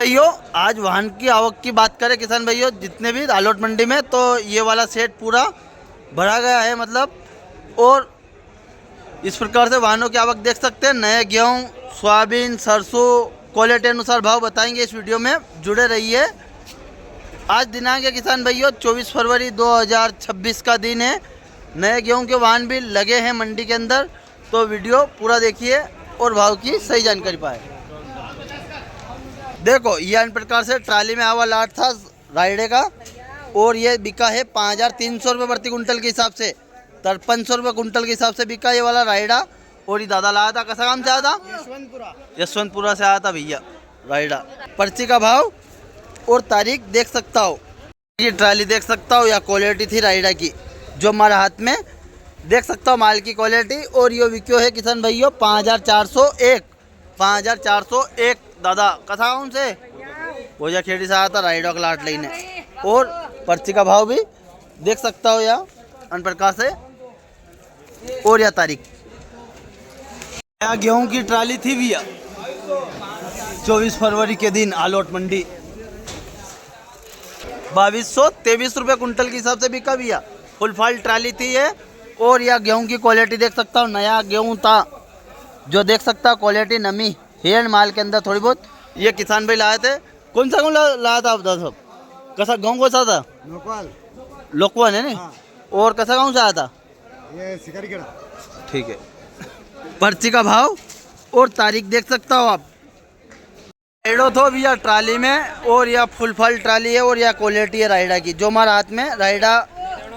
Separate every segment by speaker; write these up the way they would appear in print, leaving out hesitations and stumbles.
Speaker 1: भाइयों आज वाहन की आवक की बात करें किसान भाइयों जितने भी आलोट मंडी में, तो ये वाला सेट पूरा भरा गया है मतलब। और इस प्रकार से वाहनों की आवक देख सकते हैं। नए गेहूं, सोयाबीन, सरसों क्वालिटी अनुसार भाव बताएंगे इस वीडियो में, जुड़े रहिए। आज दिनांक है किसान भाइयों 24 फरवरी 2026 का दिन है। नए गेहूं के वाहन भी लगे हैं मंडी के अंदर, तो वीडियो पूरा देखिए और भाव की सही जानकारी पाए। देखो ये अन्य प्रकार से ट्राली में आवा लाट था रायडे का, और ये बिका है 5300 रुपये प्रति कुंटल के हिसाब से, 5300 रुपये कुंटल के हिसाब से बिका ये वाला रायडा। और ये दादा लाया था, कैसा काम से आया था? यशवंतपुरा से आया था भैया रायडा। पर्ची का भाव और तारीख देख सकता हो, ये ट्राली देख सकता हो, या क्वालिटी थी रायडा की जो हमारे हाथ में देख सकता हो माल की क्वालिटी। और ये विक्यो है किसान भाइयों 5401 दादा कथा उनसे बोझा खेड़ी से आया था राइडो का लाट लेने। और पर्ची का भाव भी देख सकता हो या अन्य प्रकार से, और या तारीख। गेहूं की ट्राली थी भैया 24 फरवरी के दिन आलोट मंडी 2223 रुपये कुंटल के हिसाब से बिका भैया। फुल फाल ट्राली थी ये। और यह गेहूं की क्वालिटी देख सकता हूँ, नया गेहूं था जो देख सकता हूँ, क्वालिटी नमी हेड माल के अंदर थोड़ी बहुत। ये किसान भाई लाए थे, कौन सा गेहूँ लाया था आप सब? कैसा गेहूँ कौन सा था? लोकवान है नहीं। और कैसा गाँव से आया था?
Speaker 2: ये शिकारी केड़ा।
Speaker 1: ठीक है। पर्ची का भाव और तारीख देख सकता हो आप। राइडो थो भैया ट्राली में, और यह फुल फल ट्राली है, और यह क्वालिटी है राइडा की जो हमारे हाथ में राइडा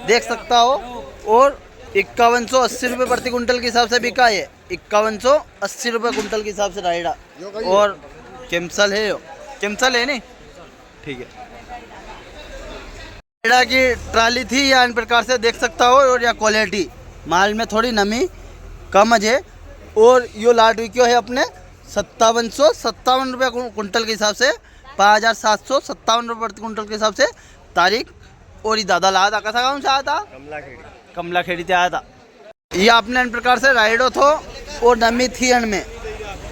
Speaker 1: देख सकता हो। और 5180 रुपये प्रति कुंटल के हिसाब से बिका है, 5180 रुपये कुंटल के हिसाब से राइडा। और केमसल है, केमसल है नहीं, ठीक है। राइडा की ट्राली थी या इन प्रकार से देख सकता हो। और यह क्वालिटी माल में थोड़ी नमी कम है। और यो लाट विक्यो है अपने 5757 रुपये कुंटल के हिसाब से, 5757 रुपये प्रति कुंटल के हिसाब से तारीख। और ये दादा लाया था, कैसा गाँव से आया था? कमला खेड़ी से आया था। ये आपने इन प्रकार से राइडो थो और नमी थी अन में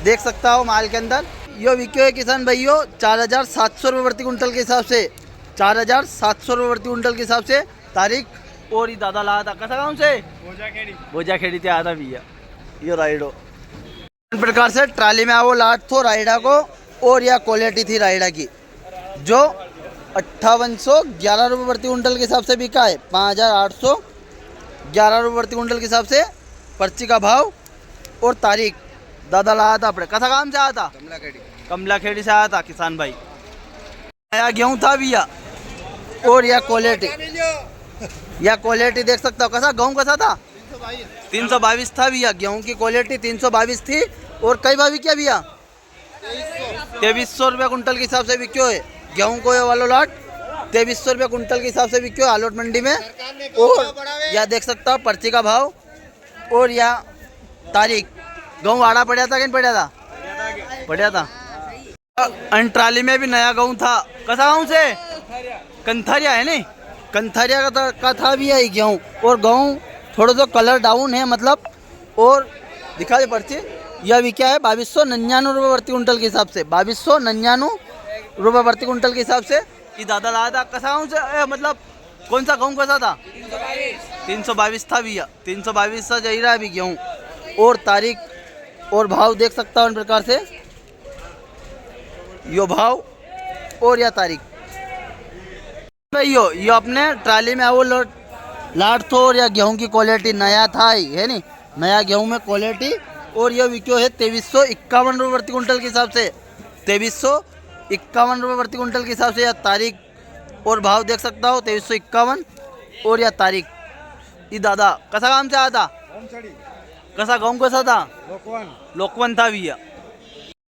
Speaker 1: देख सकता हो माल के अंदर। यो विक्यो है किसान भाइयों 4700 रुपये प्रति कुंटल के हिसाब से, 4700 रुपये प्रति कुंटल के हिसाब से तारीख। और ये दादा लाया था, कैसा गाँव से? बोझा खेड़ी से आया था भैया ये राइडो। इन प्रकार से ट्राली में वो लाट थो राइडा को। और यह क्वालिटी थी राइडा की जो 5811 रुपये प्रति कुंटल के हिसाब से बिका है, 5811 रुपये प्रति कुंटल के हिसाब से। पर्ची का भाव और तारीख दादा लाया था अपने, कैसा काम से आया था? कमला खेड़ी से आया था किसान भाई। नया गेहूँ था भैया। और यह क्वालिटी देख सकता हो, कैसा गेहूँ कैसा था? 322 था भैया। गेहूँ की क्वालिटी 322 थी। और कई भाव क्या भैया? 2300 रुपये कुंटल के हिसाब से बिक्यो है गेहूँ को। ये वाला लाट 2300 रुपये कुंटल के हिसाब से बिक्यो आलोट मंडी में। और यह देख सकता हो पर्ची का भाव और यह तारीख। गेहूँ आड़ा पड़ा था कि नहीं पड़ा था? पड़ा था। अन ट्राली में भी नया गेहूँ था, कैसा गाँव से? कंथरिया है नहीं, कंथरिया का था भी है गेहूँ। और गेहूँ थोड़ा सा कलर डाउन है मतलब। और दिखा दे पर्ची, यह भी क्या है 2299 रुपये प्रति कुंटल के हिसाब से, 2299 रुपये प्रति कुंटल के हिसाब से ये दादा लाया था। कैसा गाँव से मतलब कौन सा गेहूँ कैसा था? 322 था भैया, 322 सा जा रहा है अभी गेहूँ। और तारीख और भाव देख सकता हूँ इन प्रकार से, यो भाव और या तारीख। यो अपने ट्राली में वो लाट थो। और या गेहूं की क्वालिटी नया था ही है नहीं, नया गेहूं में क्वालिटी। और यह विक्यो है 2351 रुपये प्रति कुंटल के हिसाब से, 2351 रुपये प्रति कुंटल के हिसाब से। यह तारीख और भाव देख सकता हो 2351 और यह तारीख। ये दादा कैसा काम से आया था? कैसा गाँव कैसा था? लोकवन था भैया।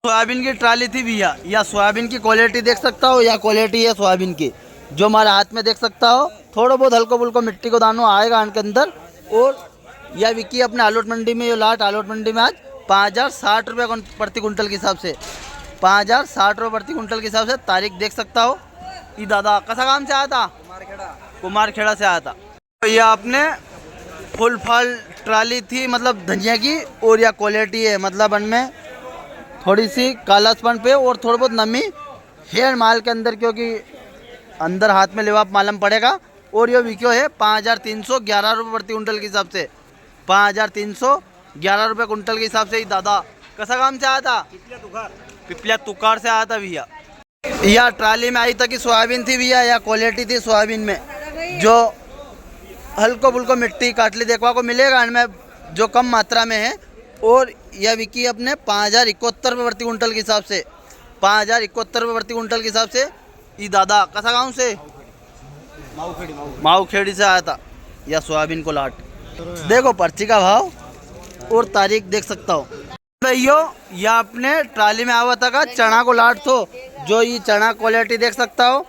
Speaker 1: सोयाबीन की ट्राली थी भैया। या सोयाबीन की क्वालिटी देख सकता हो, या क्वालिटी है सोयाबीन की जो हमारे हाथ में देख सकता हो। थोड़ा बहुत हल्को बुल्को मिट्टी को दानों आएगा इनके अंदर। और यह विकी अपने आलोट मंडी में, ये लाट आलोट मंडी में आज 5060 रुपये प्रति कुंटल के हिसाब से, 5060 रुपये प्रति कुंटल के हिसाब से तारीख देख सकता हो। ये दादा कैसा काम से आया था? कुमारखेड़ा से आया था। तो यह आपने फुल फल ट्राली थी मतलब धनिया की। और यह क्वालिटी है मतलब इनमें थोड़ी सी कालापन पे और थोड़ी बहुत नमी है माल के अंदर, क्योंकि अंदर हाथ में लेवा मालूम पड़ेगा। और ये विक्यो है 5311 रुपये प्रति कुंटल के हिसाब से, 5311 रुपये कुंटल के हिसाब से। ही दादा कसा काम से आया था? पिपलिया तुकार से आया था भैया। यह ट्राली में आई था कि सोयाबीन थी भैया, या क्वालिटी थी सोयाबीन में, जो हल्को फुल्को मिट्टी काटली देखवा को मिलेगा इनमें, जो कम मात्रा में है। और यह विकी अपने 5071 रुपये प्रति कुंटल के हिसाब से, 5071 रुपये प्रति कुंटल के हिसाब से। ये दादा कसा गाँव से? माऊखेड़ी से आया था या सोयाबीन को लाट। देखो पर्ची का भाव और तारीख देख सकता हो भैया। यह अपने ट्राली में आवा था का चना को लाट तो, जो ये चना क्वालिटी देख सकता हो,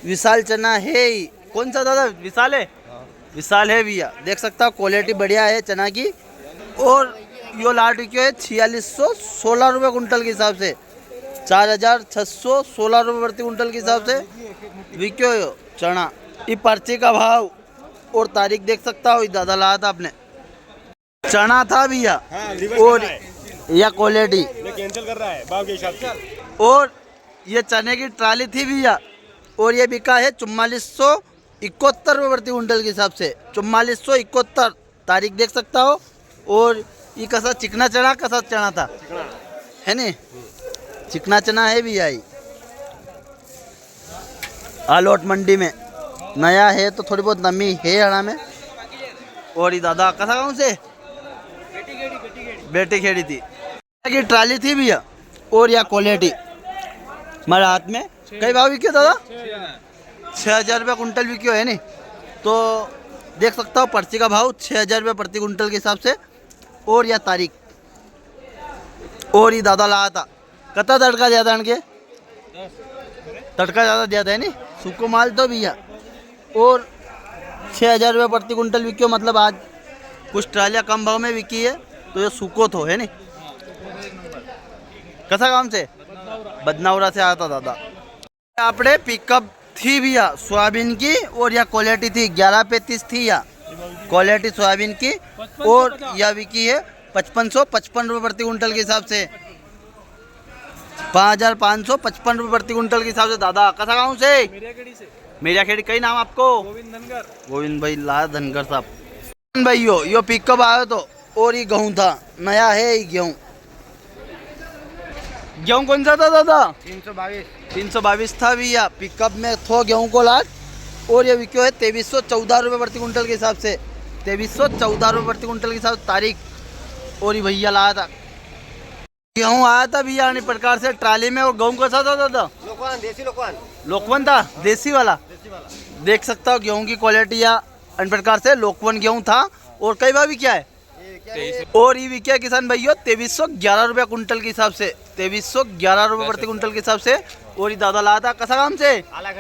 Speaker 1: विशाल चना है। कौन सा दादा? विशाल है, विशाल है भैया, देख सकता हो क्वालिटी बढ़िया है चना की। और यो लाट क्यों है 4616 रुपये कुंटल के हिसाब से, 4616 रुपये प्रति कुंटल के हिसाब से विक्यो यो चना। ये पर्ची का भाव और तारीख देख सकता हो। दादा लाया था आपने चना था भैया, और यह क्वालिटी
Speaker 2: कैंसिल कर रहा है भाव के हिसाब से।
Speaker 1: और ये चने की ट्राली थी भैया, और ये बिका है 4471 रुपये प्रति कुंटल के हिसाब से, 4471। तारीख देख सकता हो। और ये कसा चिकना चना, कसा चना था है नी, चिकना चना है भैया। ये आलोट मंडी में नया है तो थोड़ी बहुत नमी है हड़ा में। और ये दादा कसा गाँव से? बेटी खेड़ी थी की ट्राली थी भैया। और यह क्वालिटी हमारे हाथ में कई भाव बिक्यो दादा? 6000 रुपये कुंटल बिक्यो है नी। तो देख सकता हो पर्ची का भाव 6000 रुपये प्रति कुंटल के हिसाब से। और यह तारीख। और ये दादा लाया था कता तड़का दिया था इनके? तड़का ज़्यादा दिया था है नी, सूखो माल तो भैया। और 6000 रुपये प्रति कुंटल बिक्यो, मतलब आज कुछ ट्रालियाँ कम भाव में बिकी है, तो ये सूखो तो है नी। कसा काम से? बदनावरा से आया था दादा। आपने पिकअप थी भैया सोयाबीन की, और यह क्वालिटी थी 1135 थी या क्वालिटी सोयाबीन की। और यह बिकी है 5555 रुपये प्रति कुंटल के हिसाब से, 5555 रुपये प्रति कुंटल के हिसाब से। दादा कसा गाँव से? मेरिया खेड़ी। कई नाम आपको? गोविंद भाई ला धनगर साहब। भाई यो पिकअप आया तो, और ये गेहूँ था, नया है ये गेहूँ। गेहूँ कौन सा था दादा? 322 था भैया। पिकअप में थो गेहूँ को लाट। और ये विक्यो है 2314 रुपये प्रति कुंटल के हिसाब से, 2314 रुपये प्रति कुंटल के हिसाब से तारीख। और ये भैया लाया था गेहूँ, आया था भैया अन्य प्रकार से ट्राली में। और गेहूँ कैसा था दादा?
Speaker 2: लोकवान, देसी लोकवान।
Speaker 1: लोकवन था, देसी वाला। देख सकता हो गेहूँ की क्वालिटी या अन्य प्रकार से लोकवन गेहूँ था। और कई बार भी क्या है? और ये बिकिया किसान भाइयों 2311 रुपये कुंटल के हिसाब से, 2311 रुपये प्रति कुंटल के हिसाब से। और ये दादा लाया था कसा काम से? आला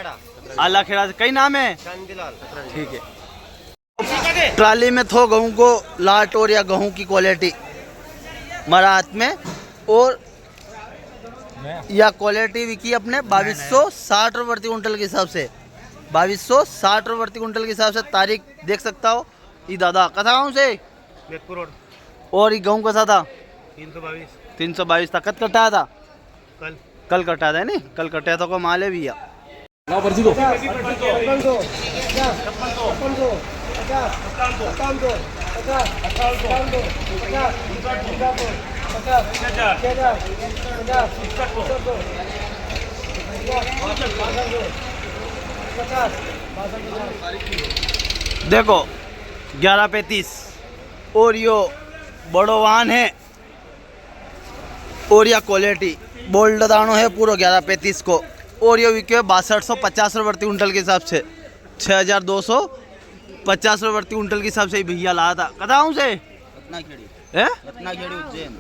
Speaker 1: खेड़ा से। कई नाम है? ठीक है। ट्राली में थो गेहूँ को लाट, और या गेहूँ की क्वालिटी हमारा हाथ में। और यह क्वालिटी बिकी अपने 2260 रुपये प्रति कुंटल के हिसाब से, 2260 रुपये प्रति कुंटल के हिसाब से। तारीख देख सकता हो। ये दादा कसा गाँव से?
Speaker 2: रोड।
Speaker 1: और ये गेहूँ कैसा था?
Speaker 2: 322
Speaker 1: था। कब कटाया था?
Speaker 2: कल
Speaker 1: कटाया था नहीं, कल कटाया था को माल है भैया।
Speaker 3: पर्ची दो।
Speaker 1: देखो 1135। और यो बड़ो वाहन है, और यह क्वालिटी बोल्ड दानो है पूरा 1135 को। और ये विक्यो है 6250 रुपये प्रति कुंटल के हिसाब से, 6250 रुपये प्रति कुंटल के हिसाब से भैया लाया था। कदाऊँ से?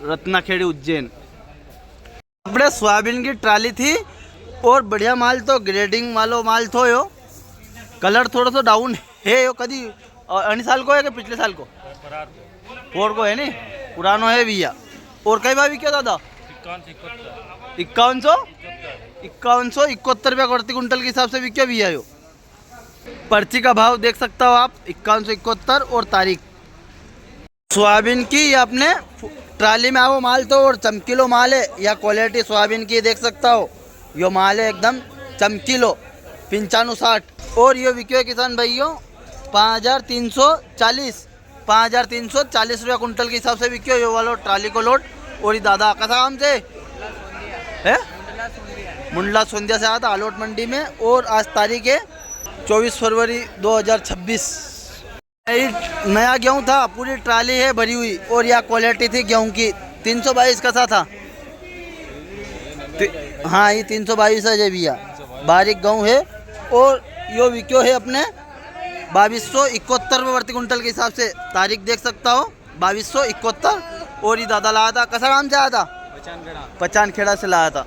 Speaker 1: रत्नाखेड़ी उज्जैन। अपने सोयाबीन की ट्राली थी, और बढ़िया माल तो ग्रेडिंग वालो माल थो यो। कलर थोड़ा सा डाउन है यो। कदी अन्य साल को है कि पिछले साल को? फोर को है नी, पुरानो है भैया। और कई भाभी क्या दादा? 5171 रुपये प्रति कुंटल के हिसाब से बिक्यो भैया यो। पर्ची का भाव देख सकता हो आप 5171। और तारीख सोयाबीन की अपने ट्राली में आओ माल तो, और चमकीलो माल है या क्वालिटी सोयाबीन की देख सकता हो। यो माल है एकदम चमकीलो 9560। और ये बिक्यो है किसान भाइयों 5340 रुपया कुंटल के हिसाब से बिक्यो ये वाला ट्राली को लोड। और ये दादा कसा काम से है मुंडला सोंदिया से आया था आलोट मंडी में। और आज तारीख है 24 फरवरी 2026। नया गेहूं था, पूरी ट्राली है भरी हुई। और यह क्वालिटी थी गेहूं की 322 कसा था। हाँ ये 322 है भैया, बारीक गेहूं है। और यो विक्यो है अपने 2271 रुपये प्रति कुंटल के हिसाब से। तारीख देख सकता हो 2271। और ये दादा लाया था कसा नाम से आया था, पचान खेड़ा से लाया था।